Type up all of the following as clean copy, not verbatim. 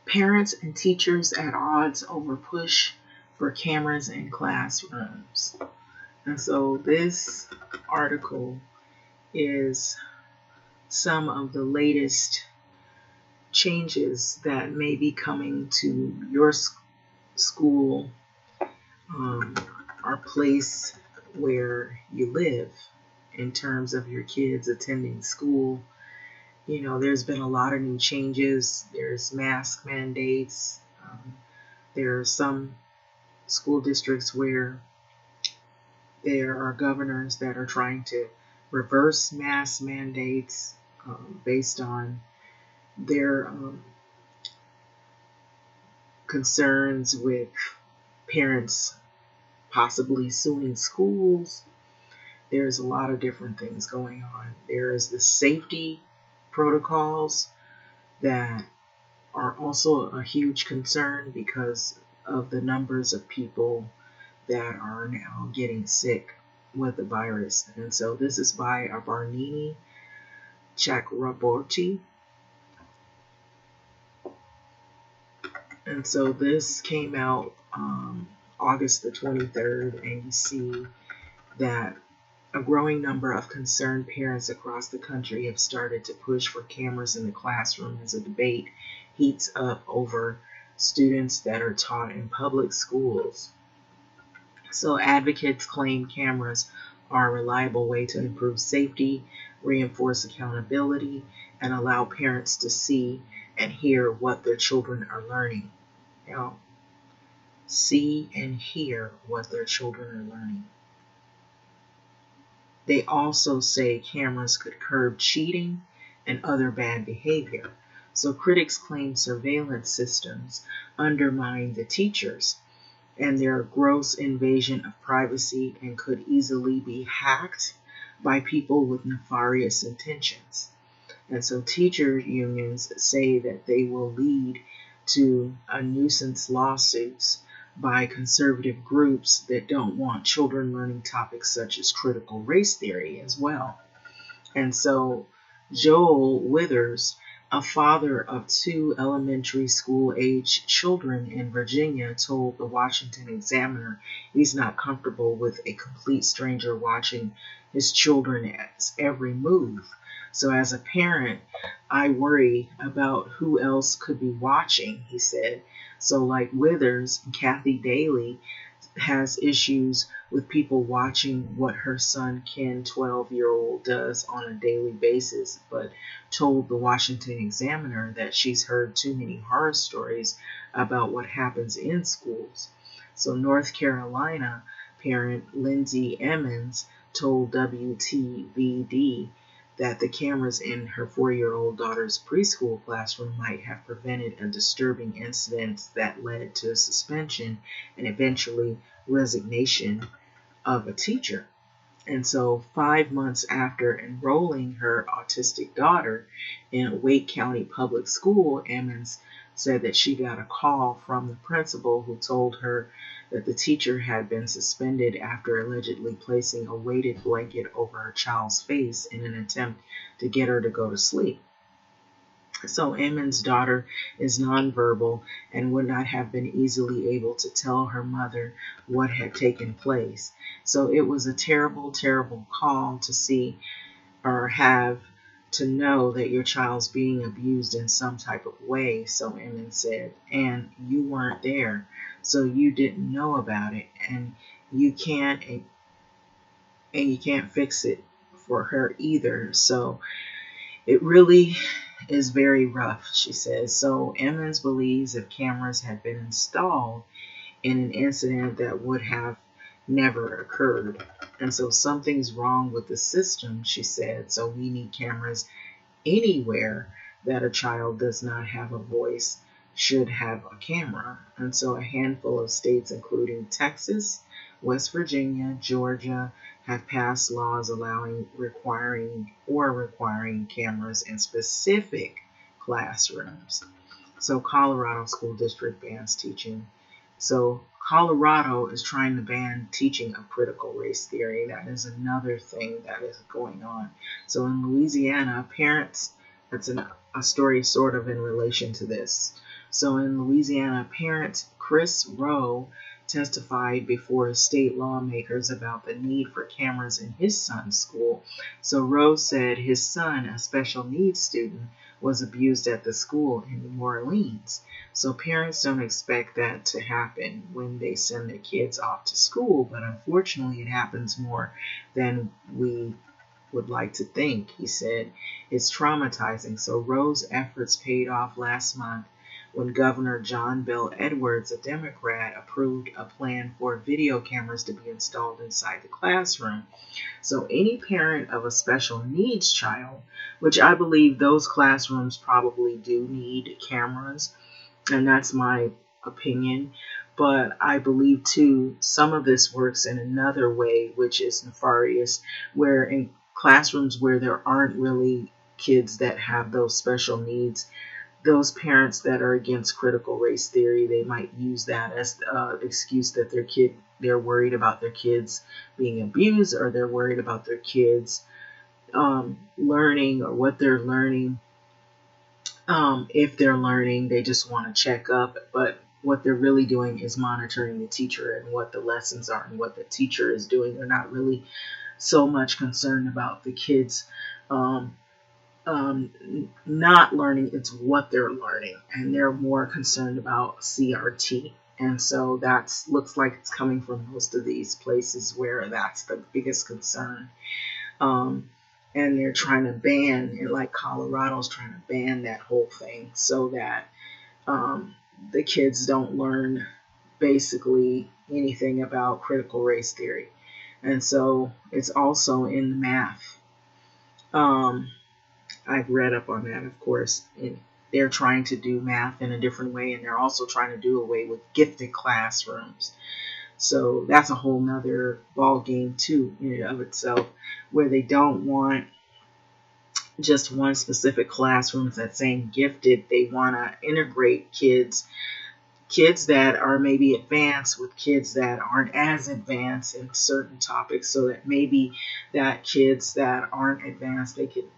Parents and teachers at odds over push for cameras in classrooms. And so this article is some of the latest changes that may be coming to your school or place where you live in terms of your kids attending school. You know, there's been a lot of new changes. There's mask mandates. There are some school districts where there are governors that are trying to reverse mask mandates based on their concerns with parents possibly suing schools. There's a lot of different things going on. There's the safety protocols that are also a huge concern because of the numbers of people that are now getting sick with the virus. And so this is by Barnini Chakraborty. And so this came out August the 23rd, and you see that a growing number of concerned parents across the country have started to push for cameras in the classroom as a debate heats up over students that are taught in public schools. So advocates claim cameras are a reliable way to improve safety, reinforce accountability, and allow parents to see and hear what their children are learning. Now, see and hear what their children are learning. They also say cameras could curb cheating and other bad behavior. So critics claim surveillance systems undermine the teachers and their gross invasion of privacy and could easily be hacked by people with nefarious intentions. And so teacher unions say that they will lead to a nuisance lawsuits by conservative groups that don't want children learning topics such as critical race theory as well. And so Joel Withers, a father of 2 elementary school age children in Virginia, told the Washington Examiner he's not comfortable with a complete stranger watching his children's every move. So as a parent, I worry about who else could be watching, he said. So like Withers, Kathy Daly has issues with people watching what her son Ken, 12-year-old, does on a daily basis, but told the Washington Examiner that she's heard too many horror stories about what happens in schools. So North Carolina parent Lindsay Emmons told WTVD that the cameras in her 4-year-old daughter's preschool classroom might have prevented a disturbing incident that led to suspension and eventually resignation of a teacher. And so 5 months after enrolling her autistic daughter in Wake County Public School, Emmons said that she got a call from the principal who told her that the teacher had been suspended after allegedly placing a weighted blanket over her child's face in an attempt to get her to go to sleep. So Emmons' daughter is nonverbal and would not have been easily able to tell her mother what had taken place. So it was a terrible, terrible call to see or have to know that your child's being abused in some type of way, so Emmons said, and you weren't there, so you didn't know about it, and you can't fix it for her either. So it really is very rough, she says. So Emmons believes if cameras had been installed in an incident that would have never occurred. And so something's wrong with the system, she said. So we need cameras anywhere that a child does not have a voice should have a camera. And so a handful of states, including Texas, West Virginia, Georgia, have passed laws requiring cameras in specific classrooms. So Colorado School District bans teaching. So Colorado is trying to ban teaching of critical race theory. That is another thing that is going on. So in Louisiana, parents, that's a story sort of in relation to this. So in Louisiana, parent Chris Rowe testified before state lawmakers about the need for cameras in his son's school. So Rowe said his son, a special needs student, was abused at the school in New Orleans. So parents don't expect that to happen when they send their kids off to school, but unfortunately it happens more than we would like to think, he said. It's traumatizing. So Rowe's efforts paid off last month when Governor John Bel Edwards, a Democrat, approved a plan for video cameras to be installed inside the classroom. So any parent of a special needs child, which I believe those classrooms probably do need cameras, and that's my opinion. But I believe too, some of this works in another way, which is nefarious, where in classrooms where there aren't really kids that have those special needs, those parents that are against critical race theory, they might use that as excuse that they're worried about their kids being abused, or they're worried about their kids learning, or what they're learning. If they're learning, they just want to check up, but what they're really doing is monitoring the teacher and what the lessons are and what the teacher is doing. They're not really so much concerned about the kids not learning. It's what they're learning, and they're more concerned about CRT. And so that's looks like it's coming from most of these places where that's the biggest concern. Um, and they're trying to ban, and like Colorado's trying to ban that whole thing so that the kids don't learn basically anything about critical race theory. And so it's also in math. I've read up on that, of course. They're trying to do math in a different way, and they're also trying to do away with gifted classrooms. So that's a whole nother ball game too in and of itself, where they don't want just one specific classroom that's saying gifted. They want to integrate kids that are maybe advanced with kids that aren't as advanced in certain topics, so that maybe that kids that aren't advanced, they could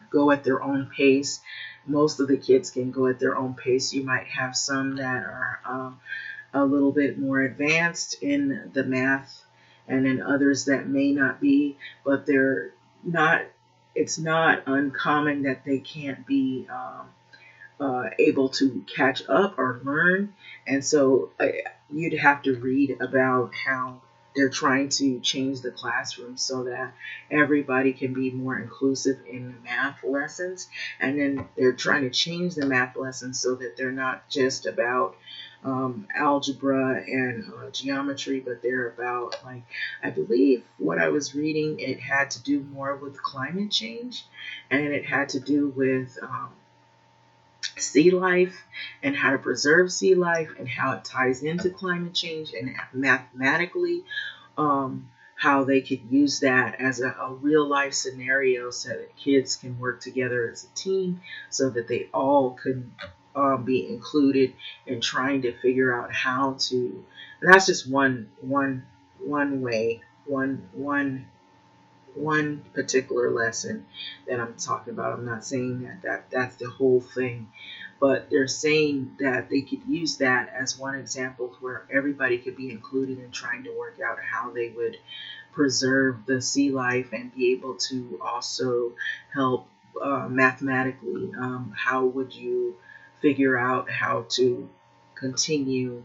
go at their own pace. Most of the kids can go at their own pace. You might have some that are a little bit more advanced in the math, and then others that may not be, but they're not. It's not uncommon that they can't be able to catch up or learn. And so you'd have to read about how they're trying to change the classroom so that everybody can be more inclusive in the math lessons. And then they're trying to change the math lessons so that they're not just about algebra and geometry, but they're about, like, I believe what I was reading, it had to do more with climate change, and it had to do with sea life and how to preserve sea life and how it ties into climate change, and mathematically how they could use that as a real life scenario so that kids can work together as a team so that they all could be included in trying to figure out how to. And that's just one way, one particular lesson that I'm talking about. I'm not saying that's the whole thing, but they're saying that they could use that as one example where everybody could be included in trying to work out how they would preserve the sea life and be able to also help mathematically. How would you figure out how to continue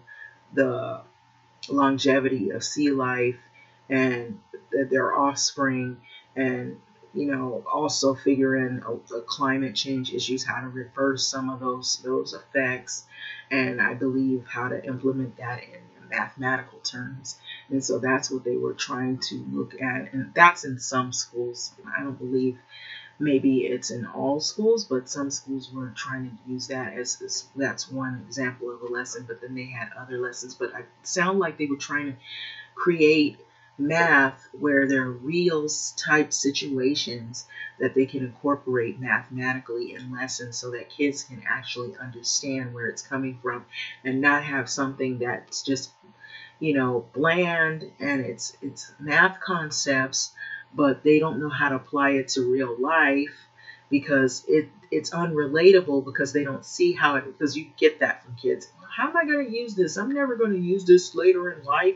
the longevity of sea life and their offspring, and also figure in the climate change issues, how to reverse some of those effects, and I believe how to implement that in mathematical terms. And so that's what they were trying to look at, and that's in some schools. I don't believe maybe it's in all schools, but some schools were trying to use that as this. That's one example of a lesson, but then they had other lessons. But I sound like they were trying to create math where there are real type situations that they can incorporate mathematically in lessons so that kids can actually understand where it's coming from, and not have something that's just bland, and it's math concepts, but they don't know how to apply it to real life. because it's unrelatable, because they don't see how it, because you get that from kids. How am I going to use this? I'm never going to use this later in life.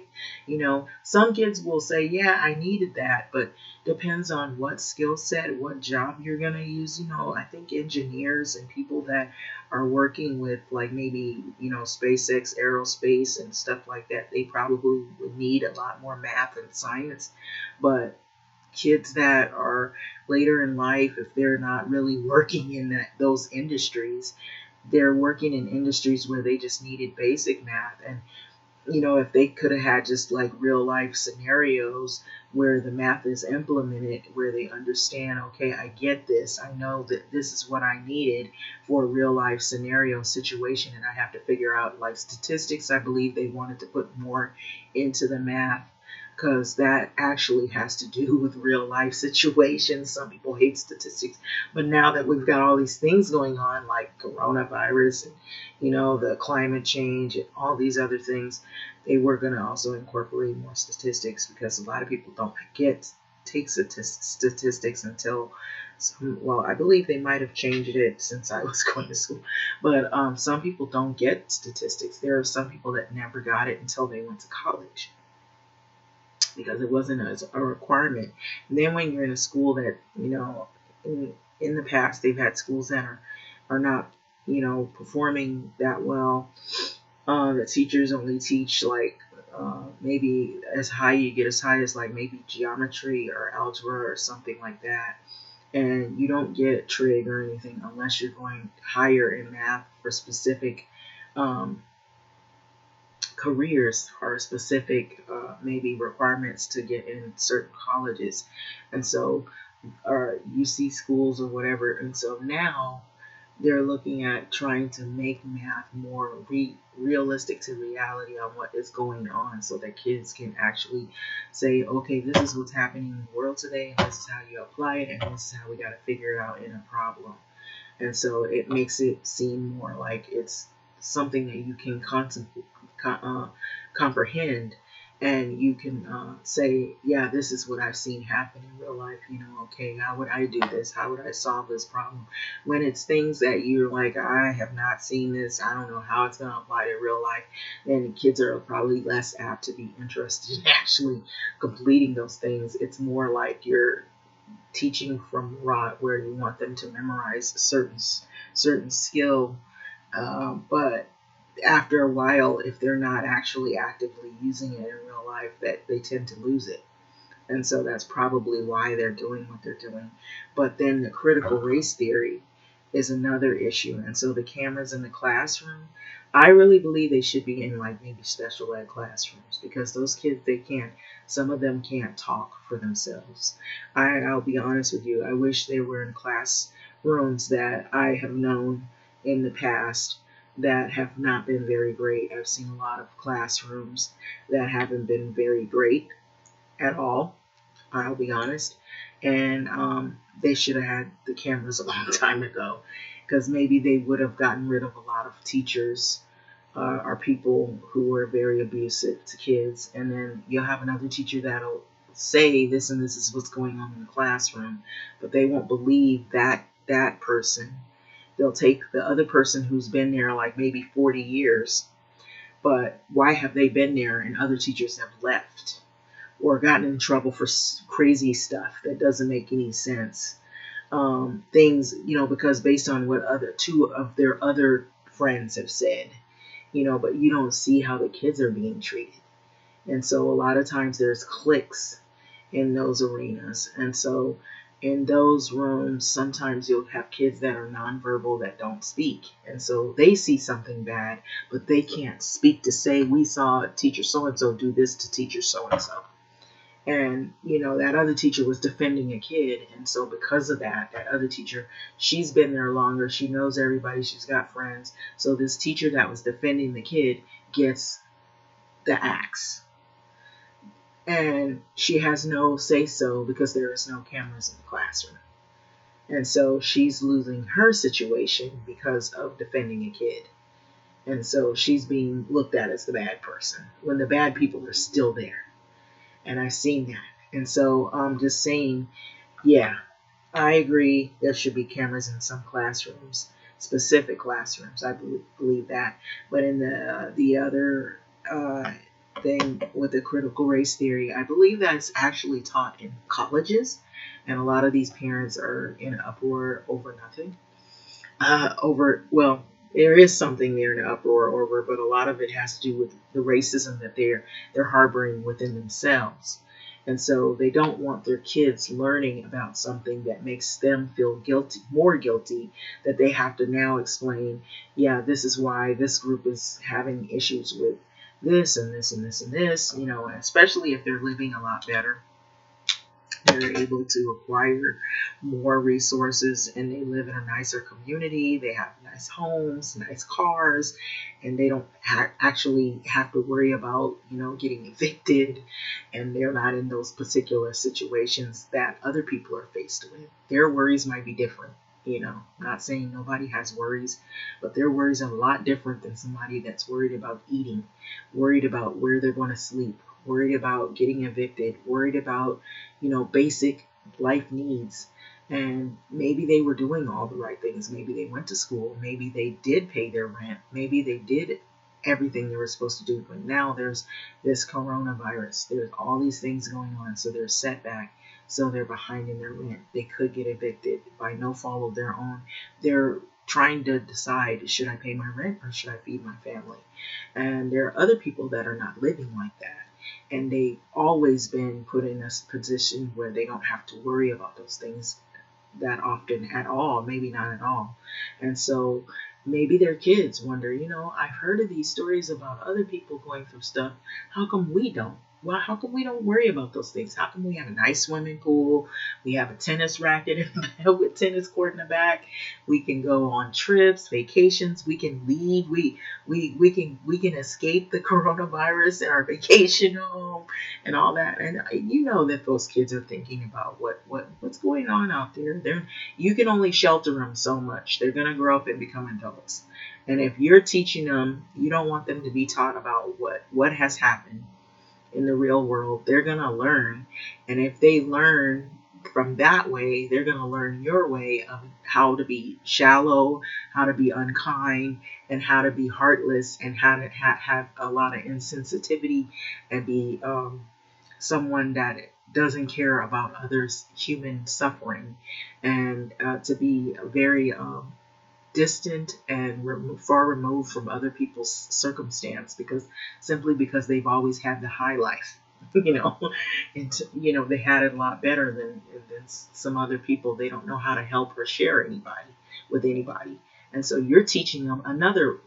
Some kids will say, yeah, I needed that, but depends on what skill set, what job you're going to use. I think engineers and people that are working with, like, maybe, SpaceX, aerospace and stuff like that, they probably would need a lot more math and science. But kids that are later in life, if they're not really working in those industries, they're working in industries where they just needed basic math. And if they could have had just like real life scenarios where the math is implemented, where they understand, okay, I get this, I know that this is what I needed for a real life scenario situation, and I have to figure out, like, statistics. I believe they wanted to put more into the math, because that actually has to do with real life situations. Some people hate statistics, but now that we've got all these things going on, like coronavirus and the climate change and all these other things, they were going to also incorporate more statistics, because a lot of people don't take statistics until well, I believe they might have changed it since I was going to school, but some people don't get statistics. There are some people that never got it until they went to college, because it wasn't a requirement. And then when you're in a school that, in the past, they've had schools that are not, performing that well. The teachers only teach, like, maybe you get as high as, like, maybe geometry or algebra or something like that. And you don't get trig or anything unless you're going higher in math for specific careers, or specific maybe requirements to get in certain colleges. And so, or UC schools or whatever. And so now they're looking at trying to make math more realistic to reality on what is going on, so that kids can actually say, okay, this is what's happening in the world today, and this is how you apply it, and this is how we got to figure it out in a problem. And so it makes it seem more like it's something that you can comprehend, and you can say, yeah, this is what I've seen happen in real life. Okay, how would I do this? How would I solve this problem? When it's things that you're like, I have not seen this, I don't know how it's going to apply to real life, then kids are probably less apt to be interested in actually completing those things. It's more like you're teaching from rot, where you want them to memorize a certain skill, but after a while, if they're not actually actively using it in real life, that they tend to lose it. And so that's probably why they're doing what they're doing. But then the critical race theory is another issue. And so the cameras in the classroom, I really believe they should be in, like, maybe special ed classrooms, because those kids, some of them can't talk for themselves. I'll be honest with you, I wish they were in classrooms that I have known in the past that have not been very great. I've seen a lot of classrooms that haven't been very great at all, I'll be honest. And they should have had the cameras a long time ago, because maybe they would have gotten rid of a lot of teachers or people who were very abusive to kids. And then you'll have another teacher that'll say this and this is what's going on in the classroom, but they won't believe that person. They'll take the other person who's been there like maybe 40 years, but why have they been there and other teachers have left or gotten in trouble for crazy stuff that doesn't make any sense? Things, because based on what two of their other friends have said, but you don't see how the kids are being treated. And so a lot of times there's cliques in those arenas. And so in those rooms, sometimes you'll have kids that are nonverbal, that don't speak. And so they see something bad, but they can't speak to say, we saw teacher so-and-so do this to teacher so-and-so. And, that other teacher was defending a kid. And so because of that other teacher, she's been there longer. She knows everybody. She's got friends. So this teacher that was defending the kid gets the axe. And she has no say-so, because there is no cameras in the classroom. And so she's losing her situation because of defending a kid. And so she's being looked at as the bad person, when the bad people are still there. And I've seen that. And so I'm just saying, yeah, I agree. There should be cameras in some classrooms, specific classrooms. I believe that. But in the other uh, thing with the critical race theory, I believe that's actually taught in colleges, and a lot of these parents are in an uproar over nothing. There is something there in an uproar over, but a lot of it has to do with the racism that they're harboring within themselves. And so they don't want their kids learning about something that makes them feel guilty, more guilty, that they have to now explain, yeah, this is why this group is having issues with this and this and this and this, especially if they're living a lot better. They're able to acquire more resources, and they live in a nicer community. They have nice homes, nice cars, and they don't actually have to worry about, getting evicted. And they're not in those particular situations that other people are faced with. Their worries might be different. Not saying nobody has worries, but their worries are a lot different than somebody that's worried about eating, worried about where they're going to sleep, worried about getting evicted, worried about, basic life needs. And maybe they were doing all the right things. Maybe they went to school. Maybe they did pay their rent. Maybe they did everything they were supposed to do. But now there's this coronavirus. There's all these things going on. So they're set back. So they're behind in their rent. They could get evicted by no fault of their own. They're trying to decide, should I pay my rent or should I feed my family? And there are other people that are not living like that. And they've always been put in a position where they don't have to worry about those things that often at all, maybe not at all. And so maybe their kids wonder, I've heard of these stories about other people going through stuff. How come we don't? Well, how come we don't worry about those things? How come we have a nice swimming pool? We have a tennis racket in the back with tennis court in the back. We can go on trips, vacations. We can leave. We can escape the coronavirus in our vacation home and all that. And that those kids are thinking about what's going on out there. You can only shelter them so much. They're gonna grow up and become adults. And if you're teaching them, you don't want them to be taught about what has happened in the real world. They're going to learn. And if they learn from that way, they're going to learn your way of how to be shallow, how to be unkind, and how to be heartless, and how to have a lot of insensitivity and be someone that doesn't care about others' human suffering, and to be very distant and far removed from other people's circumstance, because they've always had the high life, and they had it a lot better than some other people. They don't know how to help or share with anybody, and so you're teaching them another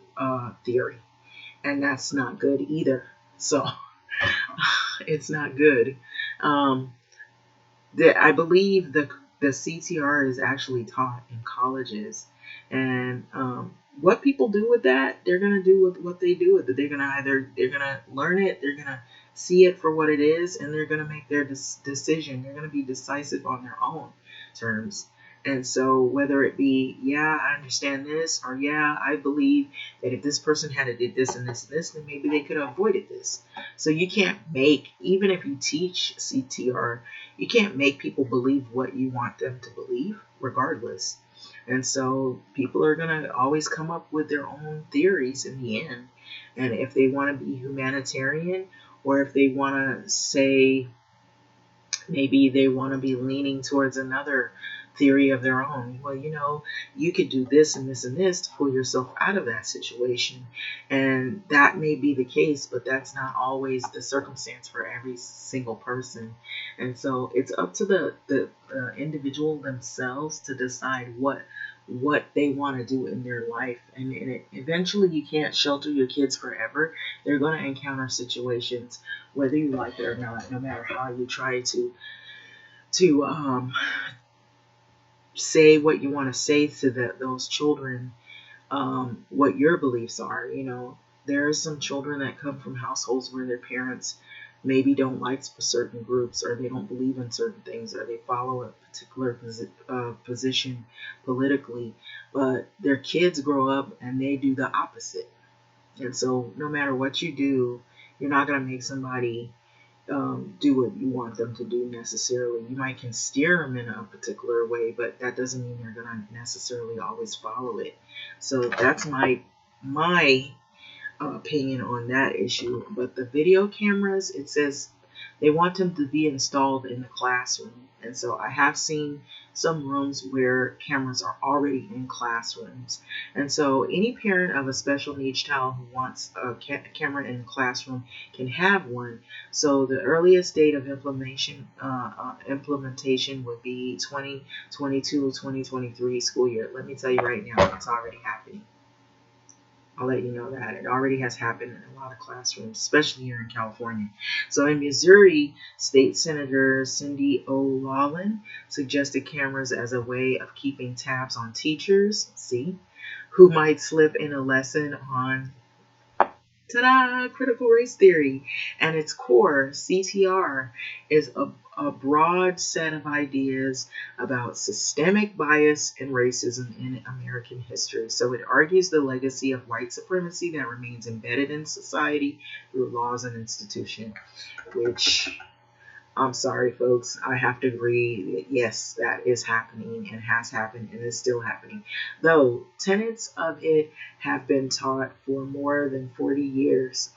theory, and that's not good either. So it's not good. I believe the CTR is actually taught in colleges, and what people do with that, they're gonna do with what they do with it. They're gonna learn it, they're gonna see it for what it is, and they're gonna make their decision. They're gonna be decisive on their own terms. And so whether it be, yeah, I understand this, or yeah, I believe that if this person had did this and this and this, then maybe they could have avoided this. So you can't even if you teach CTR, you can't make people believe what you want them to believe, regardless. And so people are going to always come up with their own theories in the end. And if they want to be humanitarian, or if they want to say, maybe they want to be leaning towards another theory of their own. Well, you could do this and this and this to pull yourself out of that situation. And that may be the case, but that's not always the circumstance for every single person. And so it's up to the individual themselves to decide what they want to do in their life. And eventually you can't shelter your kids forever. They're going to encounter situations, whether you like it or not, no matter how you try to say what you want to say to those children, what your beliefs are. There are some children that come from households where their parents maybe don't like certain groups, or they don't believe in certain things, or they follow a particular position politically, but their kids grow up and they do the opposite. And so no matter what you do, you're not going to make somebody do what you want them to do necessarily. You might can steer them in a particular way, but that doesn't mean they're going to necessarily always follow it. So that's my opinion on that issue. But the video cameras, it says they want them to be installed in the classroom. And so I have seen some rooms where cameras are already in classrooms. And so any parent of a special needs child who wants a camera in the classroom can have one. So the earliest date of implementation would be 2022-2023 school year. Let me tell you right now, it's already happening. I'll let you know that. It already has happened in a lot of classrooms, especially here in California. So in Missouri, State Senator Cindy O'Loughlin suggested cameras as a way of keeping tabs on teachers, who might slip in a lesson on critical race theory. And its core, CTR, is a broad set of ideas about systemic bias and racism in American history. So it argues the legacy of white supremacy that remains embedded in society through laws and institutions, which, I'm sorry, folks, I have to agree that yes, that is happening and has happened and is still happening. Though tenets of it have been taught for more than 40 years.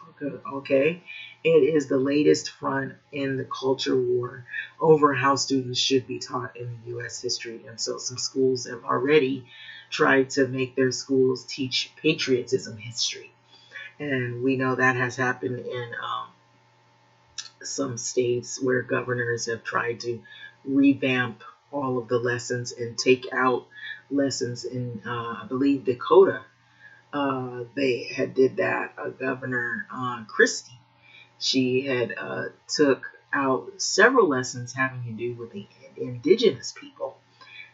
Okay? It is the latest front in the culture war over how students should be taught in the U.S. history. And so some schools have already tried to make their schools teach patriotism history. And we know that has happened in some states where governors have tried to revamp all of the lessons and take out lessons in, I believe, Dakota. They had did that. Governor Christie, she had took out several lessons having to do with the indigenous people.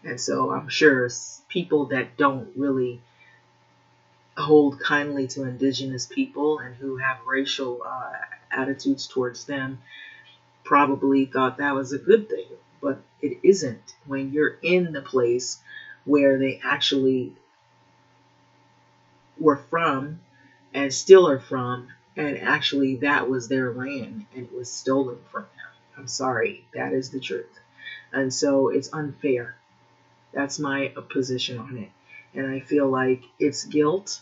And so I'm sure people that don't really hold kindly to indigenous people and who have racial attitudes towards them probably thought that was a good thing, but it isn't when you're in the place where they actually were from and still are from, and actually that was their land and it was stolen from them. I'm sorry, that is the truth. And so it's unfair. That's my position on it. And I feel like it's guilt,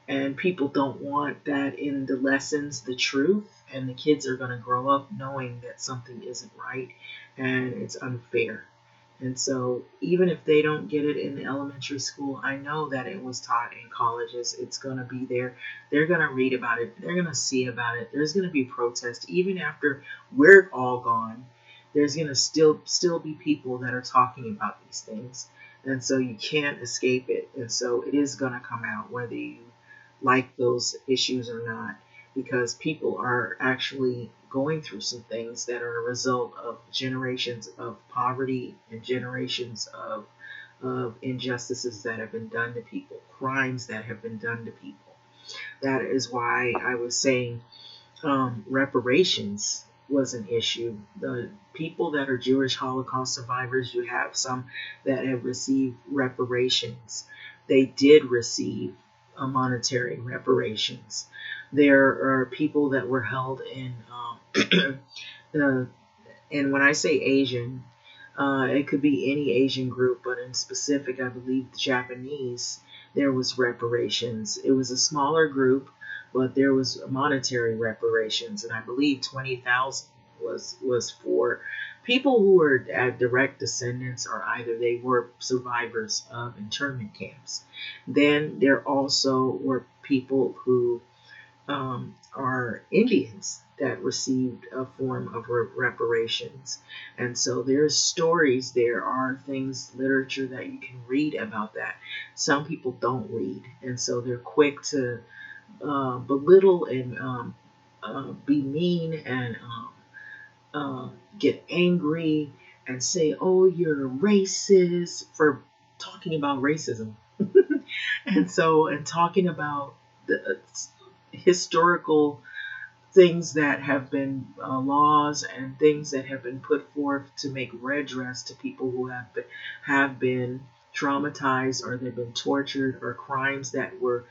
and people don't want that in the lessons, the truth, and the kids are going to grow up knowing that something isn't right and it's unfair. And so even if they don't get it in elementary school, I know that it was taught in colleges. It's going to be there. They're going to read about it. They're going to see about it. There's going to be protests. Even after we're all gone, there's going to still be people that are talking about these things. And so you can't escape it. And so it is going to come out whether you like those issues or not, because people are actually going through some things that are a result of generations of poverty and generations of injustices that have been done to people, crimes that have been done to people. That is why I was saying reparations was an issue. The people that are Jewish Holocaust survivors, you have some that have received reparations. They did receive monetary reparations. There are people that were held in, and when I say Asian, it could be any Asian group, but in specific, I believe the Japanese, there was reparations. It was a smaller group, but there was monetary reparations, and I believe 20,000 was for people who were direct descendants, or either they were survivors of internment camps. Then there also were people who are Indians that received a form of reparations. And so there's stories, there are things, literature that you can read about that. Some people don't read, and so they're quick to belittle and be mean and get angry and say, oh, you're racist, for talking about racism. and talking about the historical things that have been laws and things that have been put forth to make redress to people who have been traumatized, or they've been tortured, or crimes that were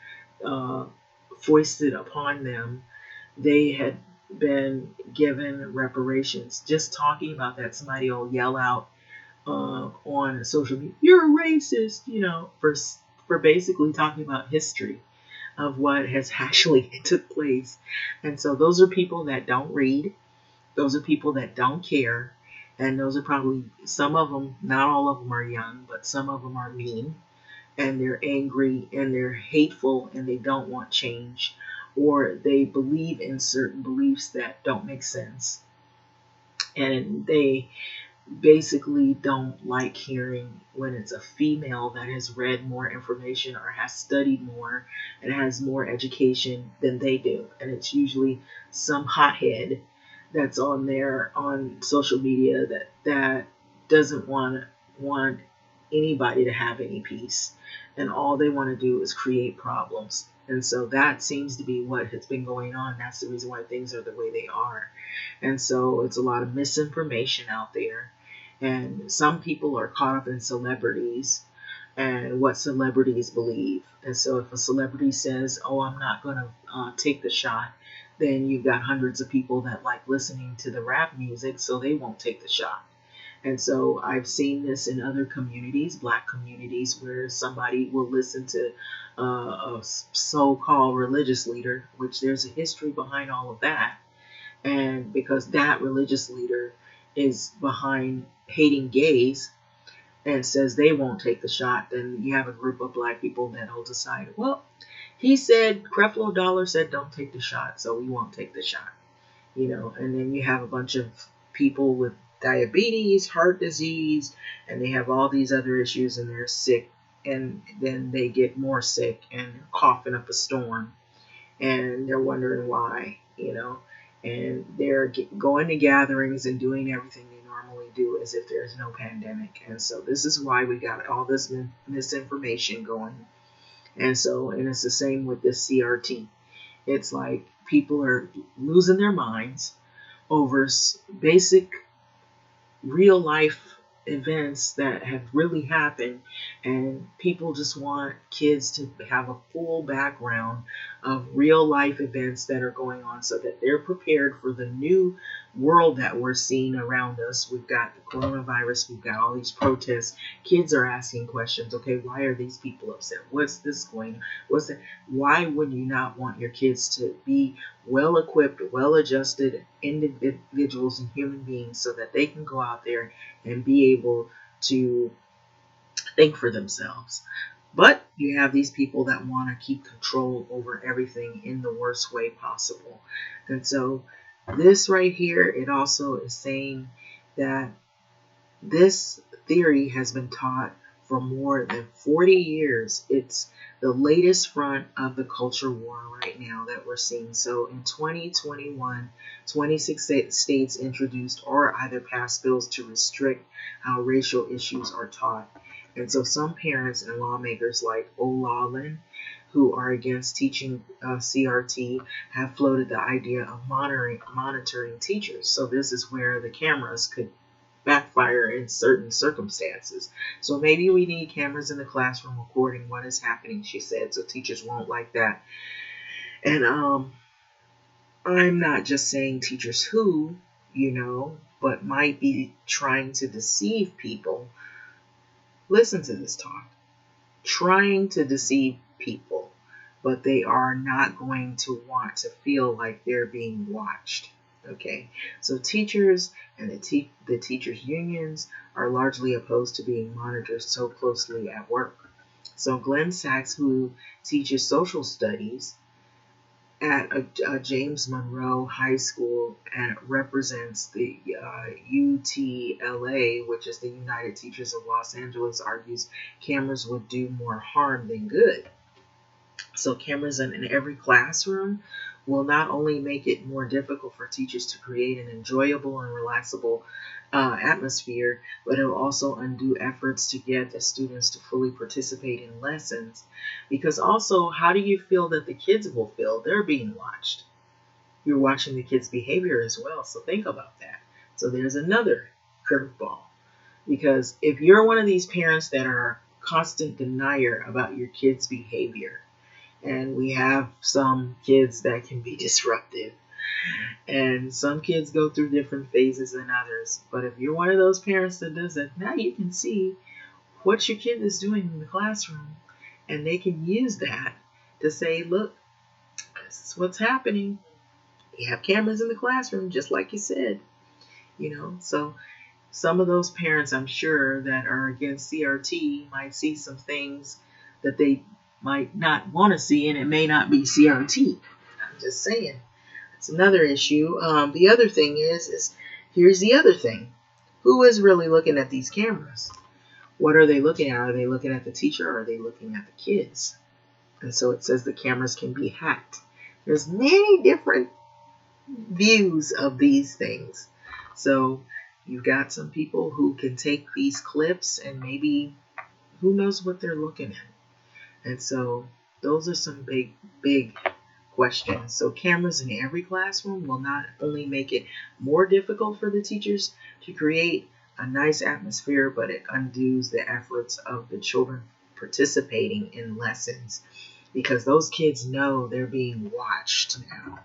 foisted upon them. They had been given reparations. Just talking about that, somebody will yell out on social media, "You're a racist," for basically talking about history of what has actually took place. And so those are people that don't read. Those are people that don't care. And those are probably some of them, not all of them are young, but some of them are mean and they're angry and they're hateful and they don't want change, or they believe in certain beliefs that don't make sense. And they basically don't like hearing when it's a female that has read more information or has studied more and has more education than they do. And it's usually some hothead that's on there on social media that doesn't want anybody to have any peace, and all they want to do is create problems. And so that seems to be what has been going on. That's the reason why things are the way they are. And so it's a lot of misinformation out there. And some people are caught up in celebrities and what celebrities believe. And so if a celebrity says, "Oh, I'm not going to take the shot," then you've got hundreds of people that like listening to the rap music, so they won't take the shot. And so I've seen this in other communities, black communities, where somebody will listen to a so-called religious leader, which there's a history behind all of that. And because that religious leader is behind hating gays and says they won't take the shot, then you have a group of black people that will decide, well, he said, Creflo Dollar said don't take the shot, so we won't take the shot. And then you have a bunch of people with diabetes, heart disease, and they have all these other issues and they're sick, and then they get more sick and coughing up a storm, and they're wondering why. And they're going to gatherings and doing everything they normally do as if there's no pandemic. And so this is why we got all this misinformation going. And it's the same with this CRT. It's like people are losing their minds over basic real life events that have really happened, and people just want kids to have a full background of real life events that are going on so that they're prepared for the new world that we're seeing around us. We've got the coronavirus, we've got all these protests. Kids are asking questions. Okay, why are these people upset? What's this going? What's that? Why would you not want your kids to be well equipped, well adjusted individuals and human beings so that they can go out there and be able to think for themselves? But you have these people that want to keep control over everything in the worst way possible. And so this right here, it also is saying that this theory has been taught for more than 40 years. It's the latest front of the culture war right now that we're seeing. So in 2021, 26 states introduced or either passed bills to restrict how racial issues are taught. And so some parents and lawmakers like O'Laughlin, who are against teaching CRT, have floated the idea of monitoring teachers. So this is where the cameras could backfire in certain circumstances. So maybe we need cameras in the classroom recording what is happening, she said, so teachers won't like that. And I'm not just saying teachers who, but might be trying to deceive people. Listen to this talk. Trying to deceive people, but they are not going to want to feel like they're being watched. Okay, so teachers and the teachers' unions are largely opposed to being monitored so closely at work. So Glenn Sachs, who teaches social studies at a James Monroe High School and represents the UTLA, which is the United Teachers of Los Angeles, argues cameras would do more harm than good. So cameras in every classroom will not only make it more difficult for teachers to create an enjoyable and relaxable atmosphere, but it will also undo efforts to get the students to fully participate in lessons. Because also, how do you feel that the kids will feel? They're being watched. You're watching the kids' behavior as well, so think about that. So there's another curveball. Because if you're one of these parents that are a constant denier about your kids' behavior, and we have some kids that can be disruptive, And some kids go through different phases than others. But if you're one of those parents that does it, now you can see what your kid is doing in the classroom. And they can use that to say, look, this is what's happening. We have cameras in the classroom, just like you said. So some of those parents, I'm sure, that are against CRT might see some things that they might not want to see, and it may not be CRT. I'm just saying. It's another issue. The other thing is here's the other thing. Who is really looking at these cameras? What are they looking at? Are they looking at the teacher, or are they looking at the kids? And so it says the cameras can be hacked. There's many different views of these things. So you've got some people who can take these clips and maybe who knows what they're looking at. And so those are some big questions. So cameras in every classroom will not only make it more difficult for the teachers to create a nice atmosphere, but it undoes the efforts of the children participating in lessons, because those kids know they're being watched now.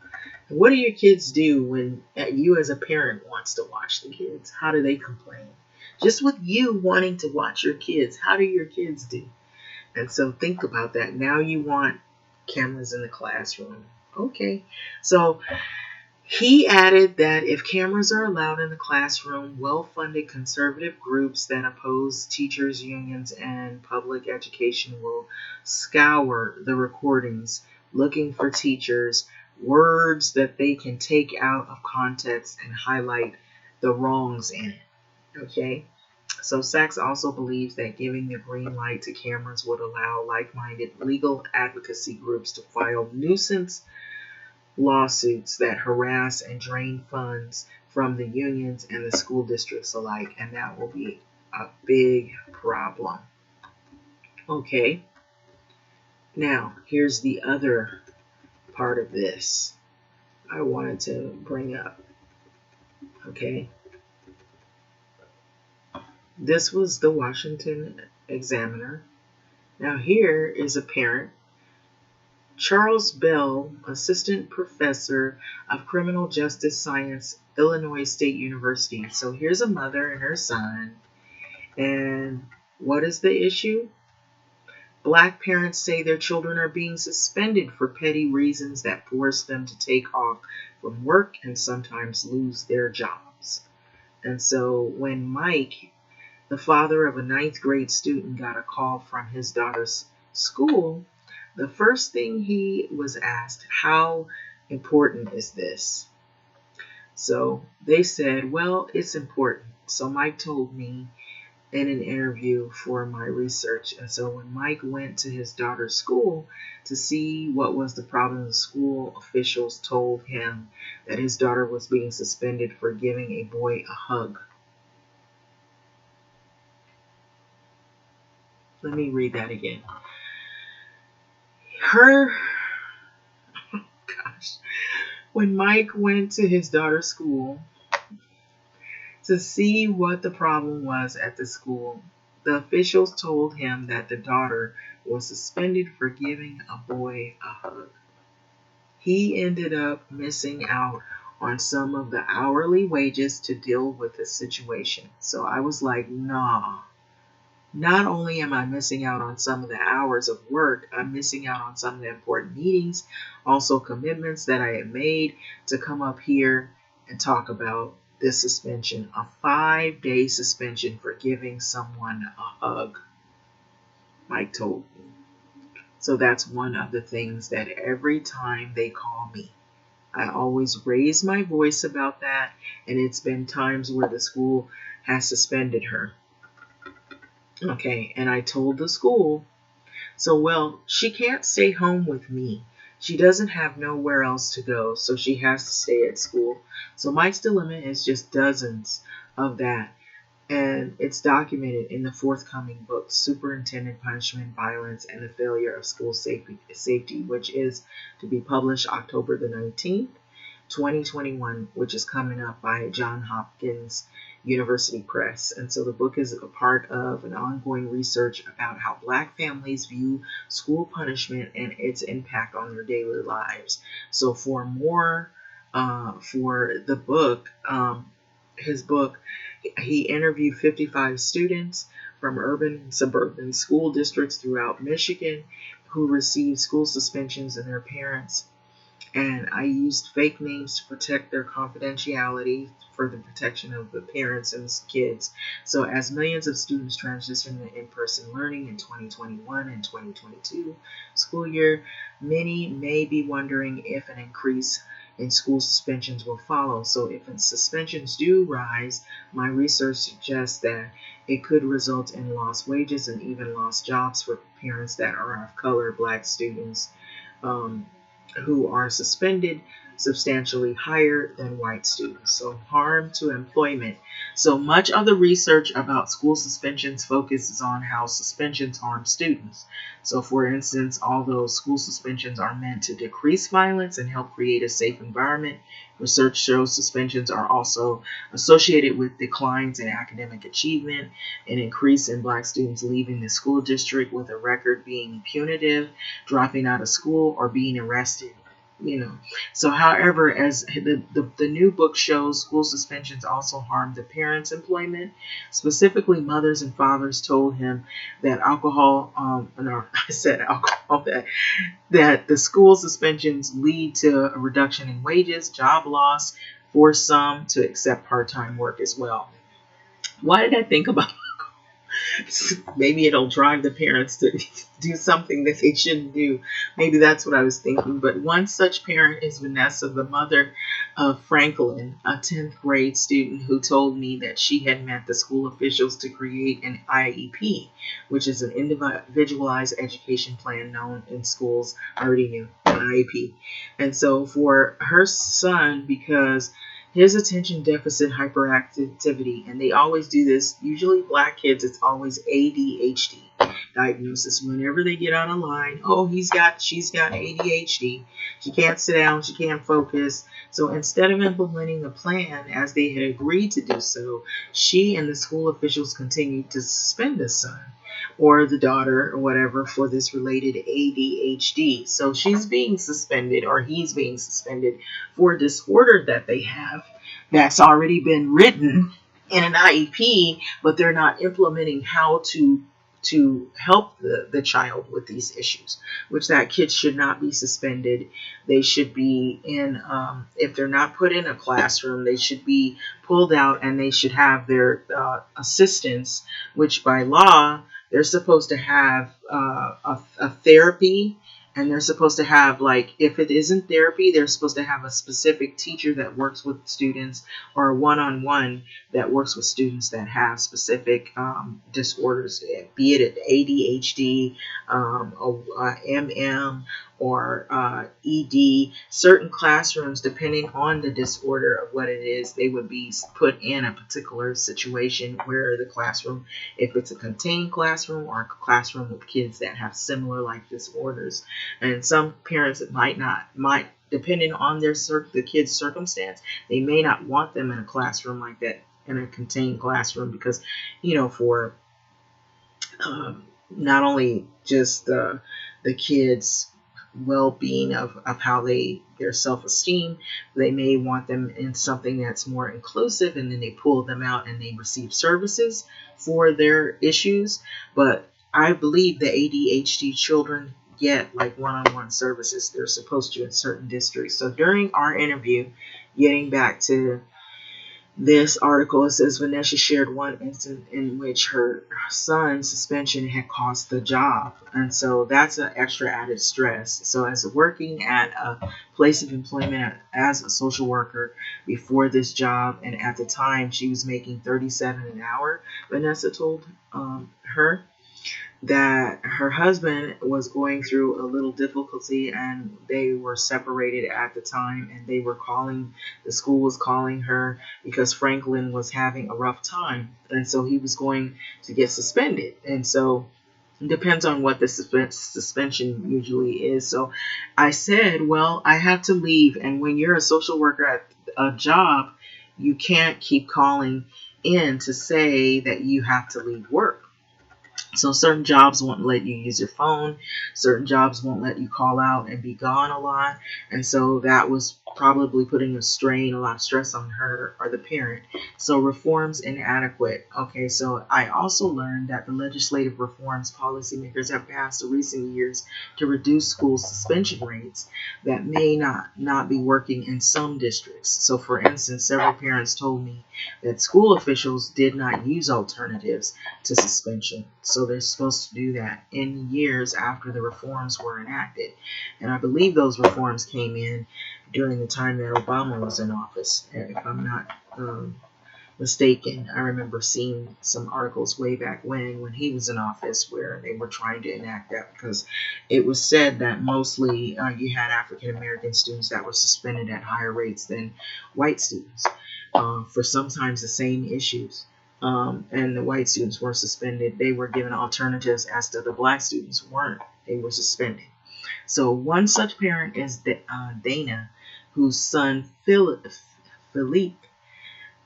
And what do your kids do when you as a parent wants to watch the kids? How do they complain? Just with you wanting to watch your kids, how do your kids do? And so think about that. Now you want cameras in the classroom. Okay. So he added that if cameras are allowed in the classroom, well-funded conservative groups that oppose teachers' unions and public education will scour the recordings looking for teachers, words that they can take out of context and highlight the wrongs in it. Okay? So Sachs also believes that giving the green light to cameras would allow like-minded legal advocacy groups to file nuisance lawsuits that harass and drain funds from the unions and the school districts alike, and that will be a big problem. Okay, now here's the other part of this I wanted to bring up. Okay, this was the Washington Examiner. Now here is a parent, Charles Bell, assistant professor of criminal justice science, Illinois State University. So here's a mother and her son. And what is the issue? Black parents say their children are being suspended for petty reasons that force them to take off from work and sometimes lose their jobs. And so when Mike, the father of a 9th grade student, got a call from his daughter's school, the first thing he was asked, how important is this? So they said, well, it's important. So Mike told me in an interview for my research. And so when Mike went to his daughter's school to see what was the problem, the school officials told him that his daughter was being suspended for giving a boy a hug. Let me read that again. When Mike went to his daughter's school to see what the problem was at the school, the officials told him that the daughter was suspended for giving a boy a hug. He ended up missing out on some of the hourly wages to deal with the situation. So I was like, nah. Not only am I missing out on some of the hours of work, I'm missing out on some of the important meetings, also commitments that I had made to come up here and talk about this suspension, a 5-day suspension for giving someone a hug, Mike told me. So that's one of the things that every time they call me, I always raise my voice about that, and it's been times where the school has suspended her. Okay, and I told the school, so, well, she can't stay home with me. She doesn't have nowhere else to go, so she has to stay at school. So Mike's dilemma is just dozens of that, and it's documented in the forthcoming book, Superintendent Punishment, Violence, and the Failure of School Safety, which is to be published October the 19th, 2021, which is coming up by Johns Hopkins University Press. And so the book is a part of an ongoing research about how Black families view school punishment and its impact on their daily lives. So for more for the book, his book. He interviewed 55 students from urban and suburban school districts throughout Michigan who received school suspensions and their parents. And I used fake names to protect their confidentiality for the protection of the parents and the kids. So as millions of students transition to in-person learning in 2021 and 2022 school year, many may be wondering if an increase in school suspensions will follow. So if suspensions do rise, my research suggests that it could result in lost wages and even lost jobs for parents that are of color, black students, who are suspended, substantially higher than white students. So harm to employment. So much of the research about school suspensions focuses on how suspensions harm students. So for instance, although school suspensions are meant to decrease violence and help create a safe environment, research shows suspensions are also associated with declines in academic achievement, an increase in black students leaving the school district with a record being punitive, dropping out of school, or being arrested. So however, as the new book shows, school suspensions also harm the parents' employment. Specifically, mothers and fathers told him that that the school suspensions lead to a reduction in wages, job loss, for some to accept part-time work as well. Why did I think about maybe it'll drive the parents to do something that they shouldn't do. Maybe that's what I was thinking. But one such parent is Vanessa, the mother of Franklin, a 10th grade student who told me that she had met the school officials to create an IEP, which is an individualized education plan known in schools. I already knew an IEP. And so for her son, because his attention deficit hyperactivity, and they always do this, usually black kids, it's always ADHD diagnosis. Whenever they get out of line, oh, she's got ADHD. She can't sit down, she can't focus. So instead of implementing the plan as they had agreed to do so, she and the school officials continued to suspend the son or the daughter or whatever for this related ADHD. So she's being suspended, or he's being suspended, for a disorder that they have that's already been written in an IEP, but they're not implementing how to help the child with these issues, which that kid should not be suspended. They should be in, if they're not put in a classroom, they should be pulled out, and they should have their assistants, which by law, they're supposed to have a therapy, and they're supposed to have, like, if it isn't therapy, they're supposed to have a specific teacher that works with students, or a one-on-one that works with students that have specific disorders, be it ADHD, MM, or ED. Certain classrooms, depending on the disorder of what it is, they would be put in a particular situation where the classroom, if it's a contained classroom or a classroom with kids that have similar like disorders. And some parents might, depending on the kid's circumstance, they may not want them in a classroom like that, in a contained classroom, because, for not only just the kids' well-being of how their self-esteem, they may want them in something that's more inclusive, and then they pull them out and they receive services for their issues. But I believe the ADHD children get like one-on-one services. They're supposed to in certain districts. So during our interview, getting back to this article, it says Vanessa shared one instance in which her son's suspension had cost the job. And so that's an extra added stress. So as working at a place of employment as a social worker before this job, and at the time she was making $37 an hour, Vanessa told her that her husband was going through a little difficulty, and they were separated at the time, and the school was calling her because Franklin was having a rough time, and so he was going to get suspended. And so it depends on what the suspension usually is. So I said, well, I have to leave, and when you're a social worker at a job, you can't keep calling in to say that you have to leave work. So certain jobs won't let you use your phone. Certain jobs won't let you call out and be gone a lot. And so that was probably putting a strain, a lot of stress on her or the parent. So reforms inadequate. Okay, so I also learned that the legislative reforms policymakers have passed in recent years to reduce school suspension rates that may not be working in some districts. So for instance, several parents told me that school officials did not use alternatives to suspension. So they're supposed to do that in years after the reforms were enacted. And I believe those reforms came in during the time that Obama was in office, if I'm not mistaken. I remember seeing some articles way back when he was in office where they were trying to enact that, because it was said that mostly you had African American students that were suspended at higher rates than white students for sometimes the same issues. And the white students were suspended. They were given alternatives as to the black students weren't. They were suspended. So one such parent is Dana, whose son Philippe,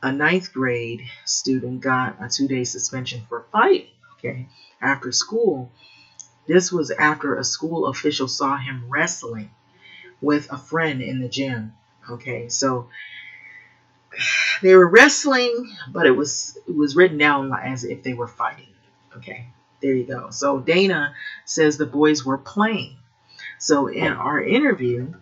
a ninth grade student, got a 2-day suspension for fighting. Okay, after school. This was after a school official saw him wrestling with a friend in the gym. Okay, so they were wrestling, but it was written down as if they were fighting. Okay, there you go. So Dana says the boys were playing. So in our interview,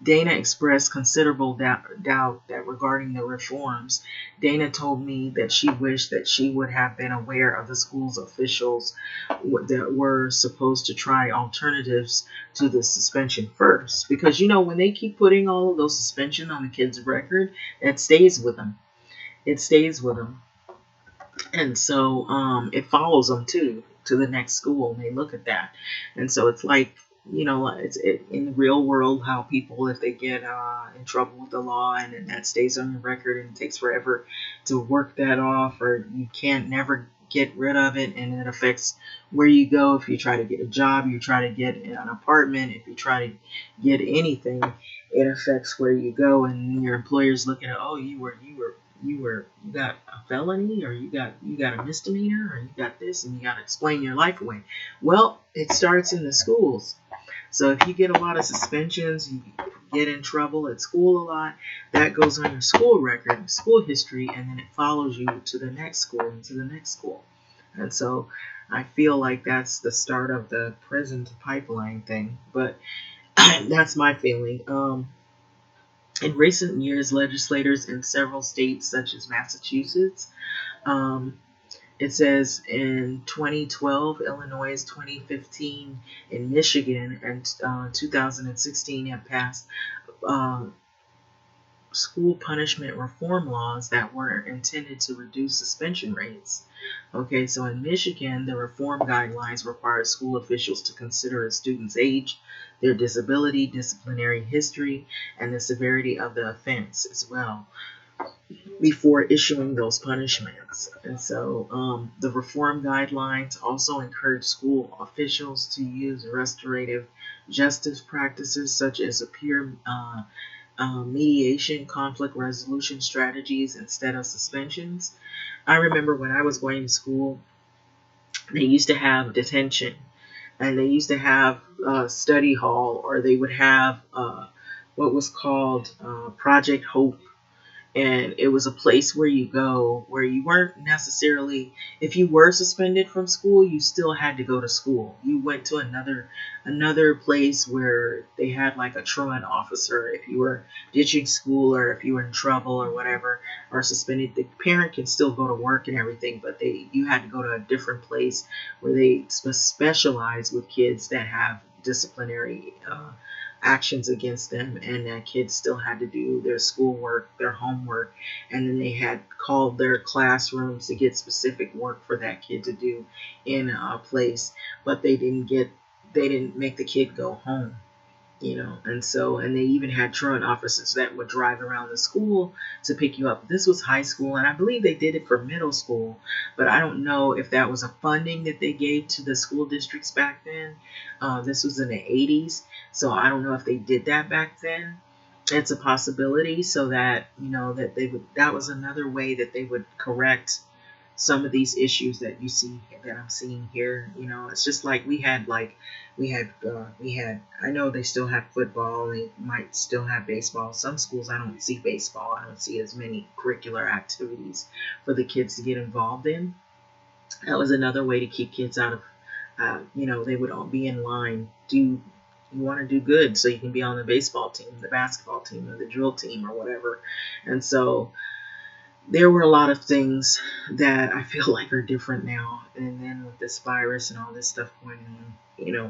Dana expressed considerable doubt that regarding the reforms. Dana told me that she wished that she would have been aware of the school's officials that were supposed to try alternatives to the suspension first. Because, when they keep putting all of those suspension on the kid's record, it stays with them. It stays with them. And so it follows them too to the next school, and they look at that. And so it's like, it's in the real world how people, if they get in trouble with the law and then that stays on your record and it takes forever to work that off, or you can't never get rid of it, and it affects where you go. If you try to get a job, you try to get an apartment, if you try to get anything, it affects where you go, and your employer's looking at, oh, you got a felony, or you got a misdemeanor, or you got this, and you got to explain your life away. Well, it starts in the schools. So if you get a lot of suspensions, you get in trouble at school a lot, that goes on your school record, school history, and then it follows you to the next school and to the next school. And so I feel like that's the start of the prison to pipeline thing. But that's my feeling. In recent years, legislators in several states, such as Massachusetts, it says in 2012, Illinois, 2015 in Michigan, and 2016 have passed school punishment reform laws that were intended to reduce suspension rates. Okay, so in Michigan, the reform guidelines require school officials to consider a student's age, their disability, disciplinary history, and the severity of the offense as well before issuing those punishments. And so the reform guidelines also encourage school officials to use restorative justice practices such as peer mediation, conflict resolution strategies instead of suspensions. I remember when I was going to school, they used to have detention, and they used to have study hall, or they would have what was called Project Hope. And it was a place where you go where you weren't necessarily, if you were suspended from school, you still had to go to school. You went to another place where they had like a truant officer. If you were ditching school, or if you were in trouble or whatever, or suspended, the parent can still go to work and everything, but you had to go to a different place where they specialize with kids that have disciplinary actions against them, and that kids still had to do their schoolwork, their homework, and then they had called their classrooms to get specific work for that kid to do in a place, but they didn't make the kid go home. And they even had truant officers that would drive around the school to pick you up. This was high school, and I believe they did it for middle school, but I don't know if that was a funding that they gave to the school districts back then. This was in the 80s, so I don't know if they did that back then. It's a possibility, so that that was another way that they would correct some of these issues that you see that I'm seeing here. You know, it's just like we had. I know they still have football. They might still have baseball. Some schools I don't see baseball. I don't see as many curricular activities for the kids to get involved in. That was another way to keep kids out of. They would all be in line. You want to do good so you can be on the baseball team, the basketball team, or the drill team, or whatever. And so there were a lot of things that I feel like are different now. And then with this virus and all this stuff going on,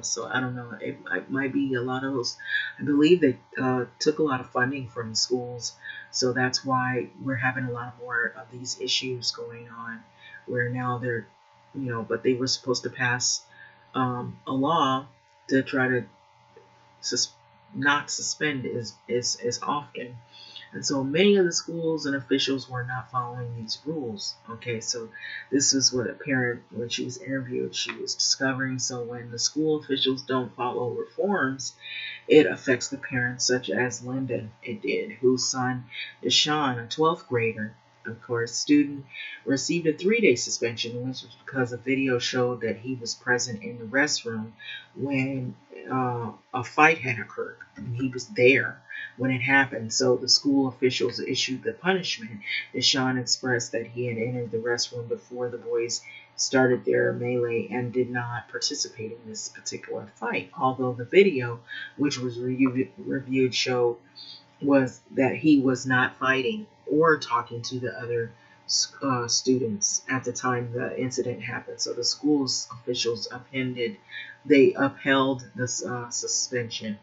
so I don't know. It might be a lot of those. I believe they took a lot of funding from schools. So that's why we're having a lot more of these issues going on where now but they were supposed to pass a law to try to not suspend as often. And so many of the schools and officials were not following these rules. Okay, so this is what a parent, when she was interviewed, she was discovering. So when the school officials don't follow reforms, it affects the parents, such as Linda, it did, whose son, Deshaun, a 12th grader, of course, student, received a 3-day suspension, which was because a video showed that he was present in the restroom when a fight had occurred. And he was there when it happened. So the school officials issued the punishment. Deshaun expressed that he had entered the restroom before the boys started their melee and did not participate in this particular fight. Although the video, which was reviewed, showed was that he was not fighting or talking to the other students at the time the incident happened. So the school's officials upheld the suspension.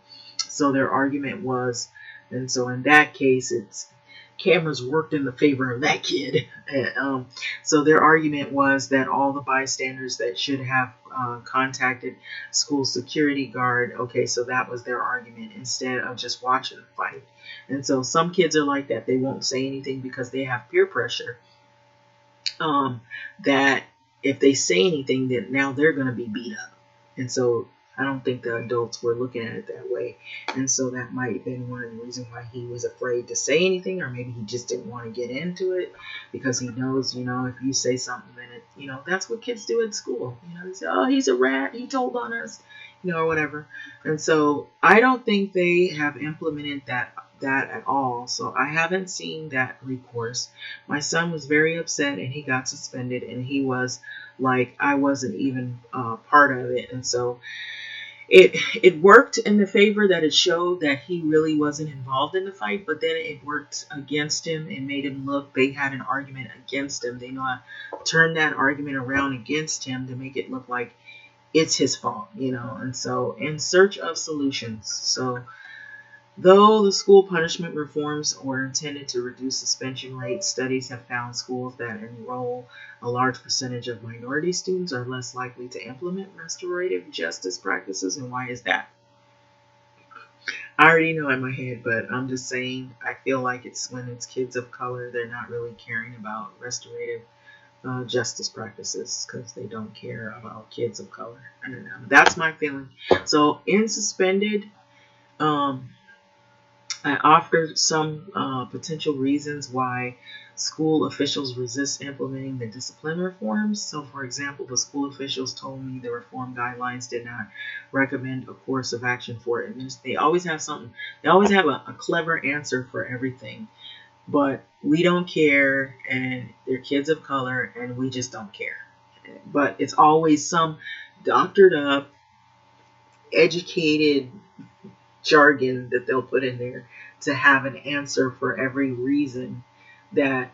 So their argument was, and so in that case, cameras worked in the favor of that kid. So their argument was that all the bystanders that should have contacted school security guard. Okay, so that was their argument instead of just watching the fight. And so some kids are like that. They won't say anything because they have peer pressure. That if they say anything, that now they're going to be beat up. And so I don't think the adults were looking at it that way. And so that might have been one of the reasons why he was afraid to say anything, or maybe he just didn't want to get into it because he knows, if you say something, then that's what kids do at school. They say, oh, he's a rat, he told on us, or whatever. And so I don't think they have implemented that at all. So I haven't seen that recourse. My son was very upset and he got suspended, and he was like, I wasn't even part of it. And so it worked in the favor that it showed that he really wasn't involved in the fight, but then it worked against him and made him look, they had an argument against him. They know how to turn that argument around against him to make it look like it's his fault, and so in search of solutions. So though the school punishment reforms were intended to reduce suspension rates, studies have found schools that enroll a large percentage of minority students are less likely to implement restorative justice practices. And why is that? I already know in my head, but I'm just saying, I feel like it's when it's kids of color, they're not really caring about restorative justice practices because they don't care about kids of color. I don't know. That's my feeling. So in suspended, I offered some potential reasons why school officials resist implementing the discipline reforms. So, for example, the school officials told me the reform guidelines did not recommend a course of action for it. And they always have something. They always have a clever answer for everything. But we don't care, and they're kids of color, and we just don't care. But it's always some doctored up, educated jargon that they'll put in there to have an answer for every reason that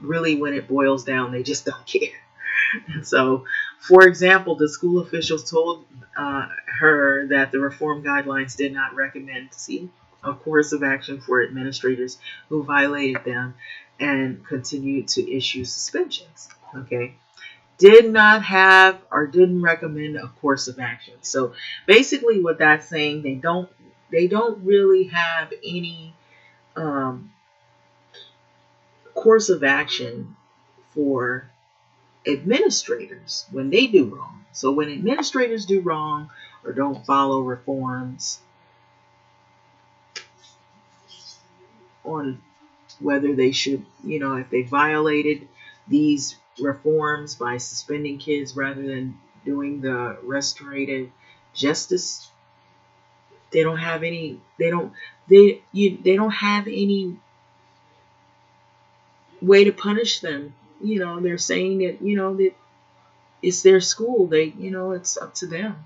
really, when it boils down, they just don't care. And so, for example, the school officials told her that the reform guidelines did not recommend a course of action for administrators who violated them and continued to issue suspensions. Okay. Did not have or didn't recommend a course of action. So basically what that's saying, they don't really have any course of action for administrators when they do wrong. So when administrators do wrong or don't follow reforms on whether they should, if they violated these reforms by suspending kids rather than doing the restorative justice. They don't have any. They don't have any way to punish them. They're saying that that it's their school. It's up to them.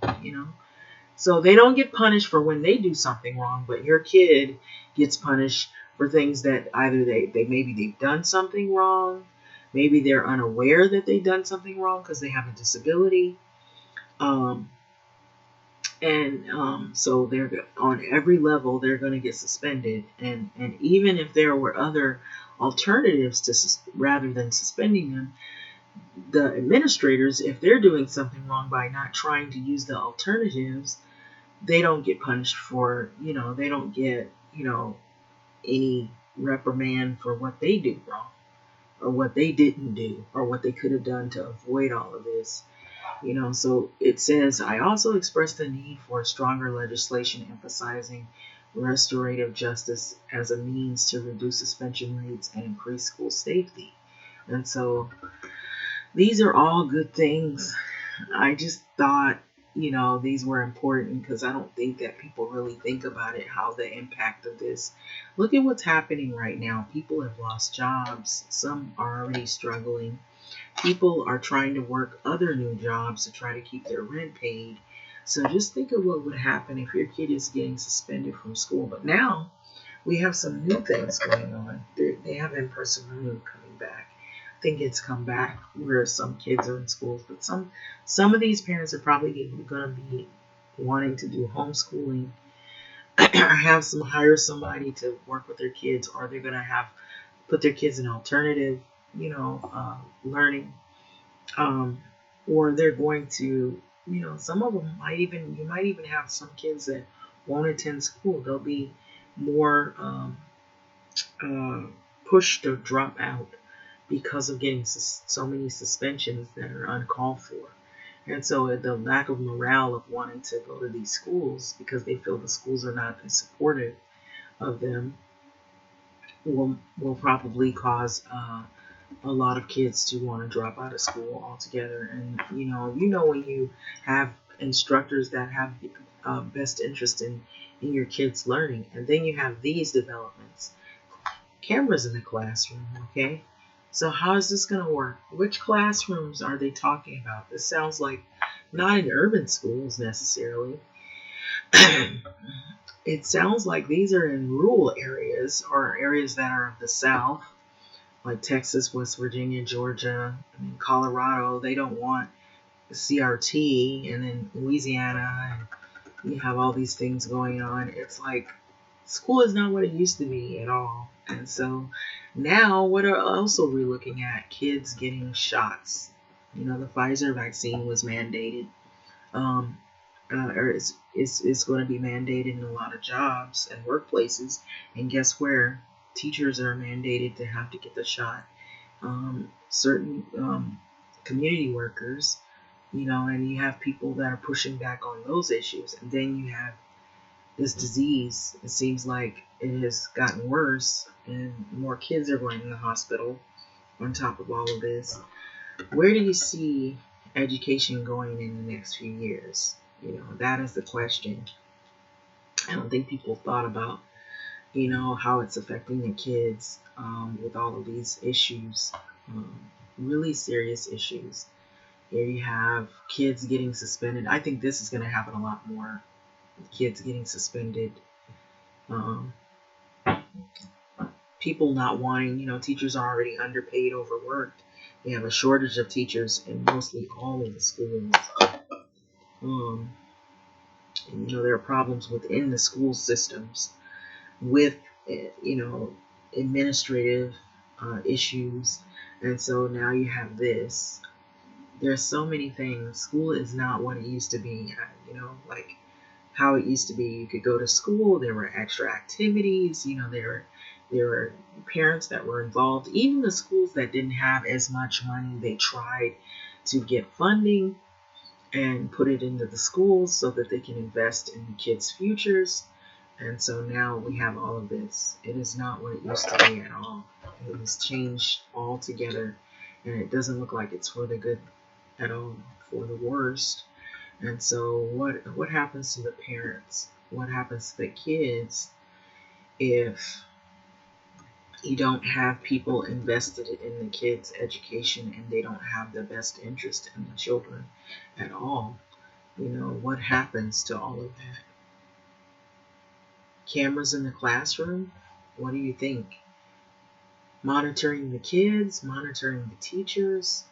So they don't get punished for when they do something wrong, but your kid gets punished for things that either maybe they've done something wrong, maybe they're unaware that they've done something wrong because they have a disability, so they're on every level they're going to get suspended, and even if there were other alternatives to rather than suspending them, the administrators, if they're doing something wrong by not trying to use the alternatives, they don't get punished for, they don't get, any reprimand for what they do wrong or what they didn't do or what they could have done to avoid all of this. So it says, I also express the need for stronger legislation emphasizing restorative justice as a means to reduce suspension rates and increase school safety. And so these are all good things. I just thought, these were important because I don't think that people really think about it, how the impact of this. Look at what's happening right now. People have lost jobs. Some are already struggling. People are trying to work other new jobs to try to keep their rent paid. So just think of what would happen if your kid is getting suspended from school. But now we have some new things going on. They have in-person learning coming back. I think it's come back where some kids are in schools, but some of these parents are probably going to be wanting to do homeschooling or hire somebody to work with their kids, or they're going to put their kids in alternative learning, or they're going to, some of them you might even have some kids that won't attend school. They'll be more pushed to drop out because of getting so many suspensions that are uncalled for. And so the lack of morale of wanting to go to these schools because they feel the schools are not as supportive of them will probably cause a lot of kids to want to drop out of school altogether. And when you have instructors that have best interest in your kids learning, and then you have these developments, cameras in the classroom, okay? So how is this going to work? Which classrooms are they talking about? This sounds like not in urban schools necessarily. It sounds like these are in rural areas or areas that are of the South, like Texas, West Virginia, Georgia, Colorado. They don't want CRT, and then Louisiana, and you have all these things going on. It's like school is not what it used to be at all. And so now what else are we looking at? Kids getting shots. The Pfizer vaccine was mandated. Or it's going to be mandated in a lot of jobs and workplaces. And guess where? Teachers are mandated to have to get the shot. Certain community workers, and you have people that are pushing back on those issues. And then you have this disease. It seems like it has gotten worse and more kids are going in the hospital on top of all of this. Where do you see education going in the next few years? That is the question. I don't think people thought about, how it's affecting the kids with all of these issues, really serious issues. Here you have kids getting suspended. I think this is going to happen a lot more. Kids getting suspended. People not wanting, teachers are already underpaid, overworked. We have a shortage of teachers in mostly all of the schools. And, there are problems within the school systems with, administrative issues. And so now you have this. There's so many things. School is not what it used to be, like how it used to be. You could go to school. There were extra activities. There were parents that were involved. Even the schools that didn't have as much money, they tried to get funding and put it into the schools so that they can invest in the kids' futures. And so now we have all of this. It is not what it used to be at all. It has changed altogether. and it doesn't look like it's for the good at all, for the worst. And so what happens to the parents? What happens to the kids if you don't have people invested in the kids' education and they don't have the best interest in the children at all? You know, what happens to all of that? Cameras in the classroom? What do you think? Monitoring the kids, monitoring the teachers,